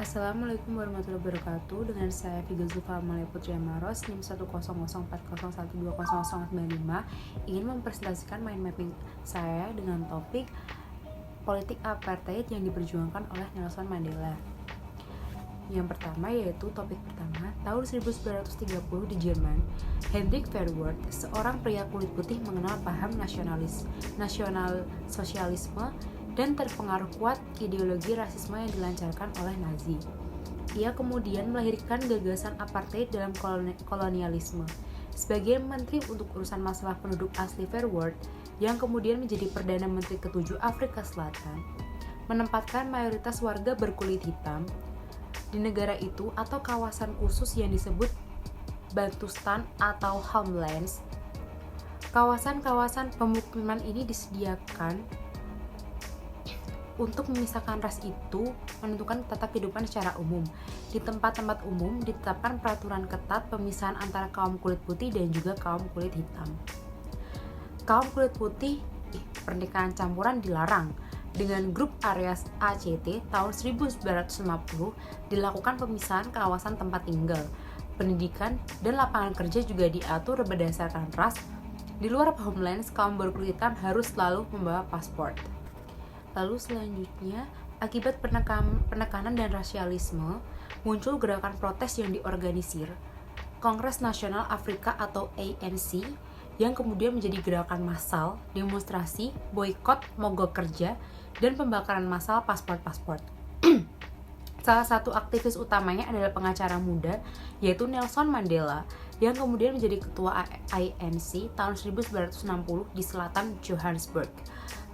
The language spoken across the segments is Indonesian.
Assalamualaikum warahmatullahi wabarakatuh. Dengan saya Figa Zulfa Amalia Putri Amaros, NIM 1004010120095, ingin mempresentasikan mind mapping saya dengan topik politik apartheid yang diperjuangkan oleh Nelson Mandela. Yang pertama yaitu topik pertama, tahun 1930 di Jerman, Hendrik Verwoerd, seorang pria kulit putih mengenal paham nasional sosialisme dan terpengaruh kuat ideologi rasisme yang dilancarkan oleh Nazi. Ia kemudian melahirkan gagasan apartheid dalam kolonialisme. Sebagai Menteri untuk urusan masalah penduduk asli Verwoerd, yang kemudian menjadi Perdana Menteri ke-7 Afrika Selatan, menempatkan mayoritas warga berkulit hitam di negara itu atau kawasan khusus yang disebut Bantustan atau Homelands. Kawasan-kawasan pemukiman ini disediakan untuk memisahkan ras itu, menentukan tata kehidupan secara umum. Di tempat-tempat umum ditetapkan peraturan ketat pemisahan antara kaum kulit putih dan juga kaum kulit hitam. Kaum kulit putih, pernikahan campuran dilarang. Dengan grup Areas ACT tahun 1950 dilakukan pemisahan kawasan tempat tinggal, pendidikan, dan lapangan kerja juga diatur berdasarkan ras. Di luar Homelands, kaum berkulit hitam harus selalu membawa paspor. Lalu selanjutnya, akibat penekanan dan rasialisme, muncul gerakan protes yang diorganisir Kongres Nasional Afrika atau ANC, yang kemudian menjadi gerakan massal, demonstrasi, boikot, mogok kerja, dan pembakaran massal paspor-paspor. Salah satu aktivis utamanya adalah pengacara muda, yaitu Nelson Mandela, yang kemudian menjadi ketua ANC tahun 1960 di selatan Johannesburg.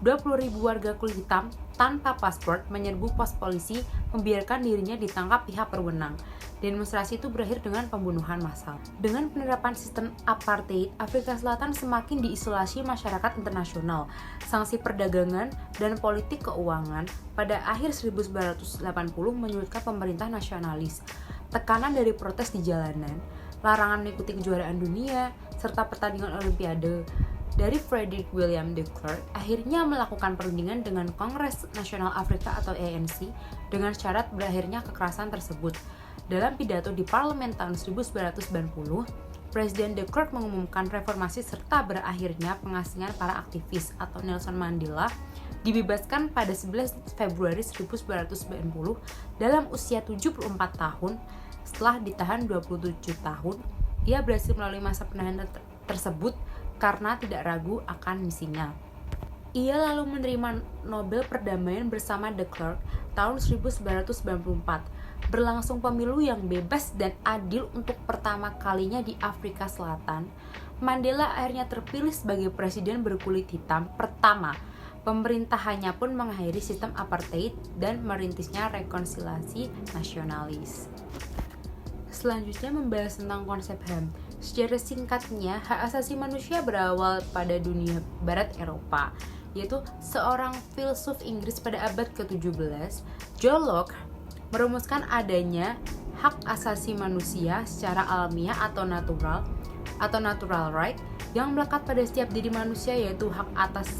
20.000 warga kulit hitam tanpa paspor menyerbu pos polisi, membiarkan dirinya ditangkap pihak berwenang. Demonstrasi itu berakhir dengan pembunuhan massal. Dengan penerapan sistem apartheid, Afrika Selatan semakin diisolasi masyarakat internasional. Sanksi perdagangan dan politik keuangan pada akhir 1980 menyulitkan pemerintah nasionalis. Tekanan dari protes di jalanan, larangan mengikuti kejuaraan dunia, serta pertandingan olimpiade dari Frederick William de Klerk akhirnya melakukan perundingan dengan Kongres Nasional Afrika atau ANC dengan syarat berakhirnya kekerasan tersebut. Dalam pidato di parlemen tahun 1990, Presiden de Klerk mengumumkan reformasi serta berakhirnya pengasingan para aktivis atau Nelson Mandela dibebaskan pada 11 Februari 1990 dalam usia 74 tahun. Setelah ditahan 27 tahun, ia berhasil melalui masa penahanan tersebut karena tidak ragu akan misinya. Ia lalu menerima Nobel Perdamaian bersama de Klerk tahun 1994. Berlangsung pemilu yang bebas dan adil untuk pertama kalinya di Afrika Selatan. Mandela akhirnya terpilih sebagai presiden berkulit hitam pertama. Pemerintahannya pun mengakhiri sistem apartheid dan merintisnya rekonsiliasi nasionalis. Selanjutnya membahas tentang konsep HAM. Secara singkatnya, hak asasi manusia berawal pada dunia barat Eropa, yaitu seorang filsuf Inggris pada abad ke-17, John Locke, merumuskan adanya hak asasi manusia secara alamiah atau natural right yang melekat pada setiap diri manusia, yaitu hak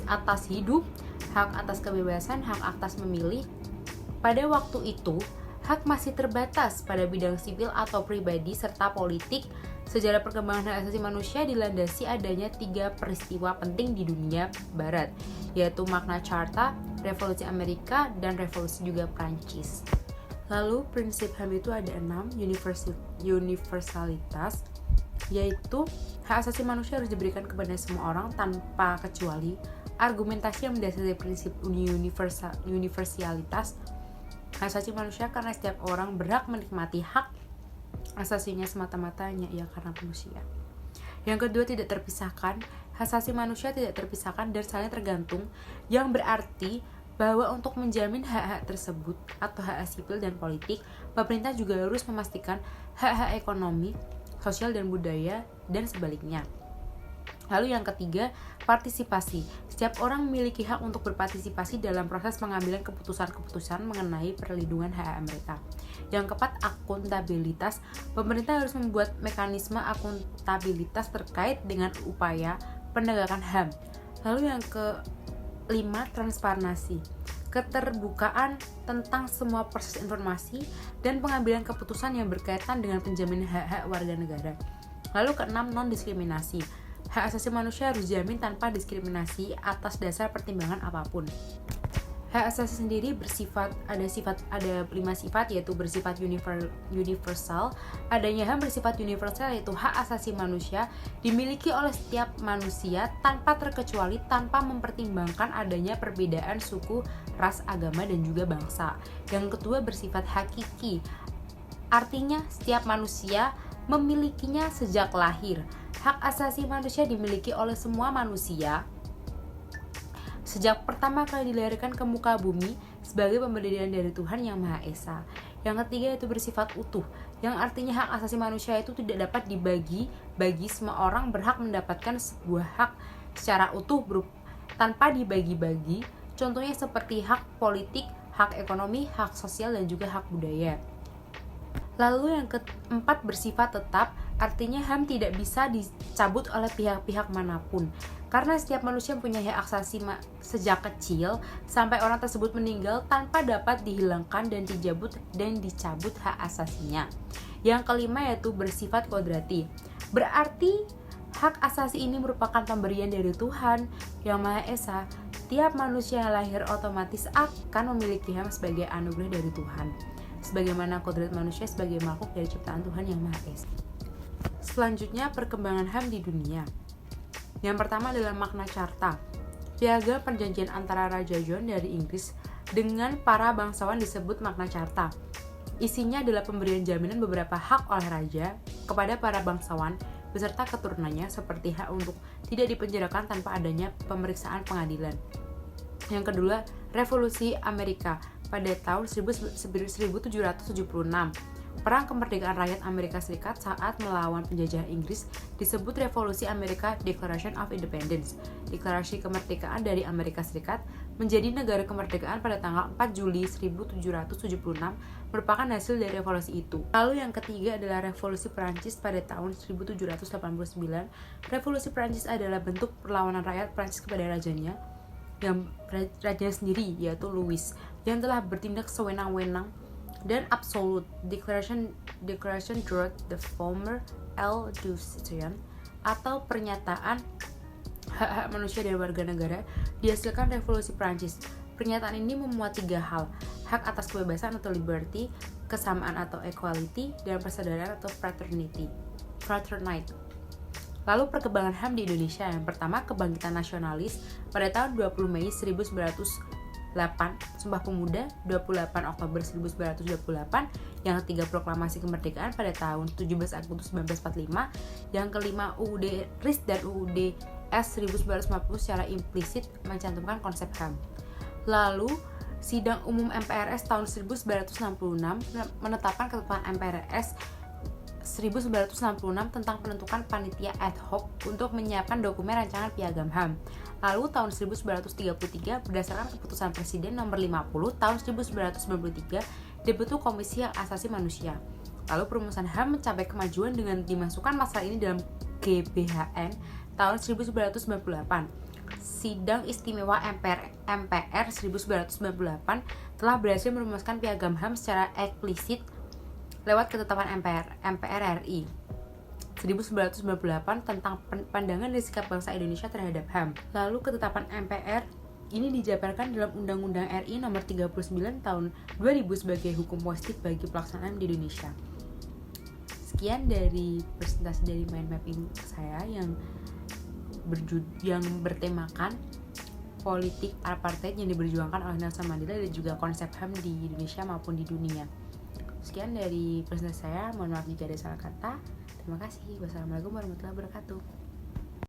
atas hidup, hak atas kebebasan, hak atas memilih. Pada waktu itu, hak masih terbatas pada bidang sipil atau pribadi serta politik. Sejarah perkembangan hak asasi manusia dilandasi adanya 3 peristiwa penting di dunia barat, yaitu Magna Carta, Revolusi Amerika, dan Revolusi juga Prancis. Lalu prinsip HAM itu ada 6, universalitas, yaitu hak asasi manusia harus diberikan kepada semua orang tanpa kecuali. Argumentasi yang mendasari prinsip universalitas hak asasi manusia karena setiap orang berhak menikmati hak asasinya semata-mata hanya ia karena manusia. Yang kedua, tidak terpisahkan. Hak asasi manusia tidak terpisahkan dan saling tergantung, yang berarti bahwa untuk menjamin hak-hak tersebut atau hak sipil dan politik, pemerintah juga harus memastikan hak-hak ekonomi, sosial dan budaya, dan sebaliknya. Lalu yang ketiga, partisipasi. Setiap orang memiliki hak untuk berpartisipasi dalam proses pengambilan keputusan-keputusan mengenai perlindungan hak mereka. Yang keempat, akuntabilitas. Pemerintah harus membuat mekanisme akuntabilitas terkait dengan upaya penegakan HAM. Lalu yang kelima, transparansi. keterbukaan tentang semua proses informasi, dan pengambilan keputusan yang berkaitan dengan penjaminan hak-hak warga negara. Lalu keenam, non-diskriminasi. Hak asasi manusia harus dijamin tanpa diskriminasi atas dasar pertimbangan apapun. Hak asasi sendiri ada 5 sifat, yaitu bersifat universal. Adanya HAM bersifat universal, yaitu hak asasi manusia dimiliki oleh setiap manusia tanpa terkecuali, tanpa mempertimbangkan adanya perbedaan suku, ras, agama, dan juga bangsa. Yang kedua, bersifat hakiki. Artinya setiap manusia memilikinya sejak lahir. Hak asasi manusia dimiliki oleh semua manusia sejak pertama kali dilahirkan ke muka bumi sebagai pemberian dari Tuhan Yang Maha Esa. Yang ketiga, itu bersifat utuh, yang artinya hak asasi manusia itu tidak dapat dibagi bagi semua orang berhak mendapatkan sebuah hak secara utuh tanpa dibagi-bagi. Contohnya seperti hak politik, hak ekonomi, hak sosial, dan juga hak budaya. Lalu yang keempat, bersifat tetap, artinya HAM tidak bisa dicabut oleh pihak-pihak manapun. Karena setiap manusia punya hak asasi sejak kecil sampai orang tersebut meninggal tanpa dapat dihilangkan dan dicabut hak asasinya. Yang kelima, yaitu bersifat kodrati. Berarti hak asasi ini merupakan pemberian dari Tuhan Yang Maha Esa. Tiap manusia yang lahir otomatis akan memiliki HAM sebagai anugerah dari Tuhan, sebagaimana kodrat manusia sebagai makhluk dari ciptaan Tuhan Yang Maha Esa. Selanjutnya, perkembangan HAM di dunia. Yang pertama adalah Magna Carta. Piagam perjanjian antara Raja John dari Inggris dengan para bangsawan disebut Magna Carta. Isinya adalah pemberian jaminan beberapa hak oleh raja kepada para bangsawan beserta keturunannya, seperti hak untuk tidak dipenjarakan tanpa adanya pemeriksaan pengadilan. Yang kedua, Revolusi Amerika pada tahun 1776. Perang kemerdekaan rakyat Amerika Serikat saat melawan penjajah Inggris disebut Revolusi Amerika Declaration of Independence. Deklarasi kemerdekaan dari Amerika Serikat menjadi negara kemerdekaan pada tanggal 4 Juli 1776 merupakan hasil dari revolusi itu. Lalu yang ketiga adalah Revolusi Prancis pada tahun 1789. Revolusi Prancis adalah bentuk perlawanan rakyat Prancis kepada rajanya, yang rajanya sendiri yaitu Louis, yang telah bertindak sewenang-wenang dan absolute. Declaration droit de former L du citoyen, atau pernyataan hak-hak manusia dan warga negara, dihasilkan Revolusi Prancis. Pernyataan ini memuat 3 hal: hak atas kebebasan atau liberty, kesamaan atau equality, dan persaudaraan atau fraternity. Lalu perkembangan HAM di Indonesia. Yang pertama, kebangkitan nasionalis pada tahun 20 Mei 1908, Sumpah Pemuda 28 Oktober 1928, yang ketiga proklamasi kemerdekaan pada tahun 17 Agustus 1945, yang kelima UUD RIS dan UUD S 1950 secara implisit mencantumkan konsep HAM. Lalu Sidang Umum MPRS tahun 1966 menetapkan ketetapan MPRS 1966 tentang penentukan panitia ad hoc untuk menyiapkan dokumen rancangan piagam HAM. Lalu tahun 1933 berdasarkan keputusan Presiden nomor 50 tahun 1993 dibentuk Komisi Hak Asasi Manusia. Lalu perumusan HAM mencapai kemajuan dengan dimasukkan masalah ini dalam GBHN tahun 1998. Sidang Istimewa MPR 1998 telah berhasil merumuskan piagam HAM secara eksplisit lewat ketetapan MPR RI 1998 tentang pandangan dan sikap bangsa Indonesia terhadap HAM. Lalu ketetapan MPR ini dijabarkan dalam Undang-Undang RI nomor 39 tahun 2000 sebagai hukum positif bagi pelaksanaan di Indonesia. Sekian dari presentasi dari mind mapping saya yang bertemakan politik apartheid yang diperjuangkan oleh Nelson Mandela dan juga konsep HAM di Indonesia maupun di dunia. Sekian dari presentasi saya, mohon maaf jika ada salah kata. Terima kasih. Wassalamualaikum warahmatullahi wabarakatuh.